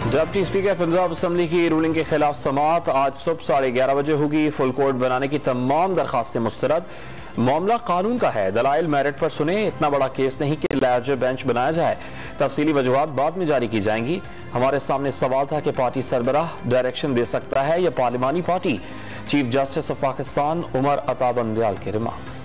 Deputy speaker Punjab assembly की ruling के खिलाफ समाअत आज सुबह 11:30 बजे होगी। फुल कोर्ट बनाने की तमाम दरखास्तें मुस्तरद। मामला कानून का है, दलाइल मेरिट पर सुने। इतना बड़ा केस नहीं कि लार्जर बेंच बनाया जाए। तफसीली वजूहात बाद में जारी की जाएंगी। हमारे सामने सवाल था कि पार्टी सरबराह डायरेक्शन दे सकता है या पार्लिमानी party. Chief justice of Pakistan Umar Ata Bandial के remarks.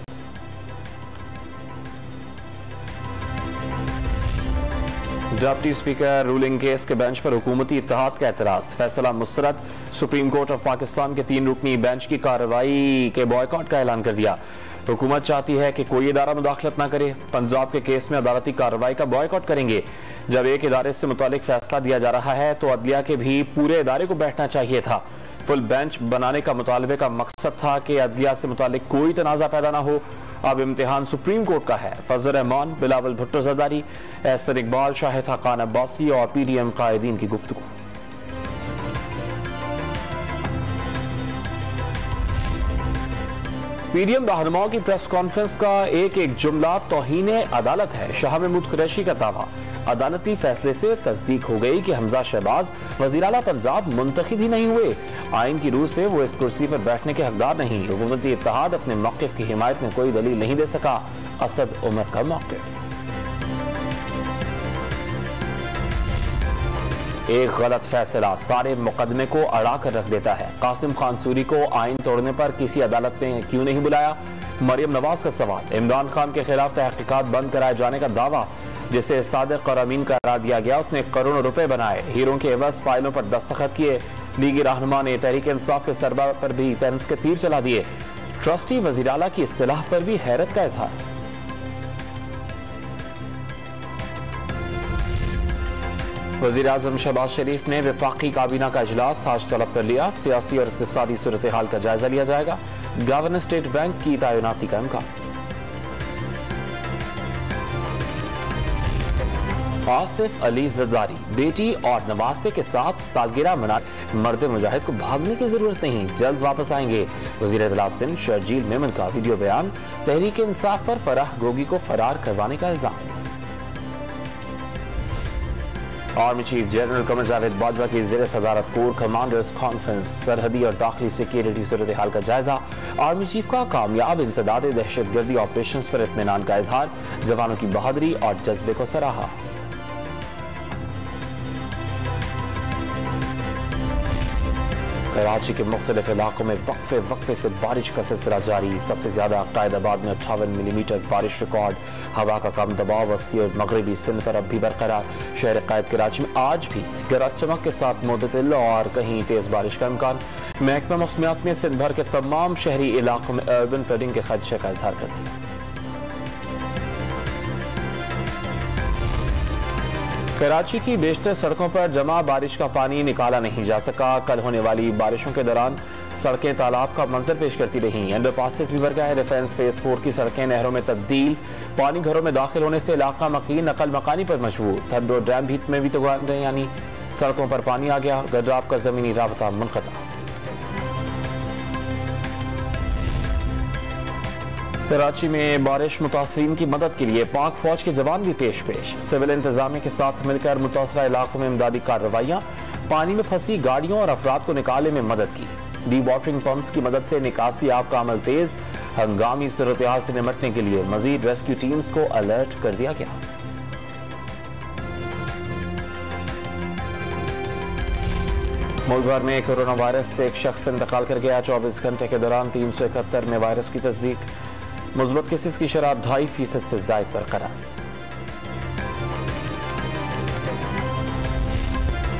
Deputy speaker ruling case के बेंच पर हुकूमती इत्तेहाद का एतराज। फैसला मुस्तरद। सुप्रीम कोर्ट ऑफ पाकिस्तान के 3 रुकनी बेंच की कार्रवाई के बॉयकॉट का ऐलान कर दिया। हुकूमत चाहती है कि कोई इदारा मुदाखलत न करे। पंजाब के केस में अदालती कार्रवाई का बॉयकॉट करेंगे। जब एक इदारे से मुतालिक फैसला दिया जा रहा है तो अदलिया के भी पूरे इदारे को बैठना चाहिए था। फुल बेंच बनाने का मुतालबे का मकसद था कि अदलिया से मुतालिक कोई तनाजा पैदा न हो। अब इम्तिहान सुप्रीम कोर्ट का है। फजल रहमान, बिलावल भुट्टो जरदारी, एहसन इकबाल, शाहिद हकान अब्बासी और PDM कायदीन की गुफ्तगू। PDM रहनुमाओं की प्रेस कॉन्फ्रेंस का एक जुमला तौहीन अदालत है। शाह महमूद कुरैशी का दावा। अदालती फैसले से तस्दीक हो गई कि हमजा शहबाज वज़ीर आला पंजाब मुंतखब ही नहीं हुए। आइन की रूह से वो इस कुर्सी पर बैठने के हकदार नहीं। हुकूमती इत्तेहाद अपने मौक़िफ़ की हिमायत में कोई दलील नहीं दे सका। असद उमर का मौक़िफ़। एक गलत फैसला सारे मुकदमे को अड़ा कर रख देता है। कासिम खान सूरी को आइन तोड़ने पर किसी अदालत ने क्यों नहीं बुलाया? मरियम नवाज का सवाल। इमरान खान के खिलाफ तहकीकात बंद कराए जाने का दावा, जिसे सादिक और अमीन करार दिया गया। उसने करोड़ों रुपए बनाए, हीरों के एवज फाइलों पर दस्तखत किए। लीगी रहनुमा ने तहरीक इंसाफ के सरबराह पर भी तंज के तीर चला दिए। ट्रस्टी वज़ीर आला की इस्तिलाह पर भी हैरत का इजहार। वज़ीर आज़म शहबाज शरीफ ने वफाकी काबीना का इजलास आज तलब कर लिया। सियासी और इक़्तिसादी सूरत हाल का जायजा लिया जाएगा। गवर्नर स्टेट बैंक की तैनाती का इम्कान। आसिफ अली जरदारी बेटी और नवासे के साथ सालगिरह मना। मर्द मुजाहिद को भागने की जरूरत नहीं, जल्द वापस आएंगे। वज़ीर इत्तलात सिंध शर्जील मेमन का वीडियो बयान। तहरीक इंसाफ पर फराह गोगी को फरार करवाने का इल्जाम। Army chief general Qamar Javed Bajwa की ज़ेर सदारत कोर कमांडर्स कॉन्फ्रेंस। सरहदी और दाखिली सिक्योरिटी सूरत हाल का जायजा। आर्मी चीफ का कामयाब इंसदाद दहशतगर्दी ऑपरेशन पर इत्मीनान का इजहार। जवानों की बहादुरी और जज्बे को सराहा। कराची के मुख्तलिफ इलाकों में वक्फे से बारिश का सिलसिला जारी। सबसे ज्यादा कायदाबाद में 58 मिलीमीटर बारिश रिकॉर्ड। हवा का कम दबाव वस्ती और मगरबी सिंध पर अब भी बरकरार। शहर कायद कराची में आज भी गरज चमक के साथ मुतदिल और कहीं तेज बारिश का इम्कान। महकमा मौसमियात ने सिंध भर के तमाम शहरी इलाकों में अर्बन फ्लडिंग के खदशे का इजहार कर दिया। कराची की बेशतर सड़कों पर जमा बारिश का पानी निकाला नहीं जा सका। कल होने वाली बारिशों के दौरान सड़कें तालाब का मंजर पेश करती रहीं। अंडरपासेस भी भर गए। डिफेंस फेज 4 की सड़कें नहरों में तब्दील। पानी घरों में दाखिल होने से इलाका मकीन नकल मकानी पर मजबूर। थंडो डैम भीत में भी तो यानी सड़कों पर पानी आ गया। गड्राब का जमीनी राबता मुनक़ता। कराची में बारिश मुतासरीन की मदद के लिए पाक फौज के जवान भी पेश। सिविल इंतजामिया के साथ मिलकर मुतासरा इलाकों में इमदादी कार्रवाइयां। पानी में फंसी गाड़ियों और अफराद को निकालने में मदद की। डी वाटरिंग पंप्स की मदद से निकासी आब का अमल तेज। हंगामी सूरत हाल से निपटने के लिए मजीद रेस्क्यू टीम्स को अलर्ट कर दिया गया। मुल्क भर में कोरोना वायरस से एक शख्स इंतकाल कर गया। 24 घंटे के दौरान 371 में वायरस की तस्दीक। मुस्बत केसेस की शरह 2.5% से जायद बरकरार।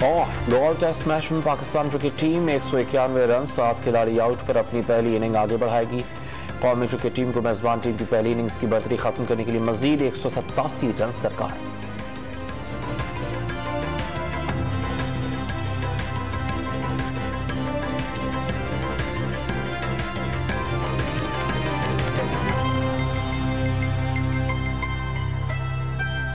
और लाहौर टेस्ट मैच में पाकिस्तान क्रिकेट टीम 191 रन 7 खिलाड़ी आउट पर अपनी पहली इनिंग आगे बढ़ाएगी। कौमी क्रिकेट टीम को मेजबान टीम की पहली इनिंग्स की बढ़तरी खत्म करने के लिए मजीद 187 रन दरकार।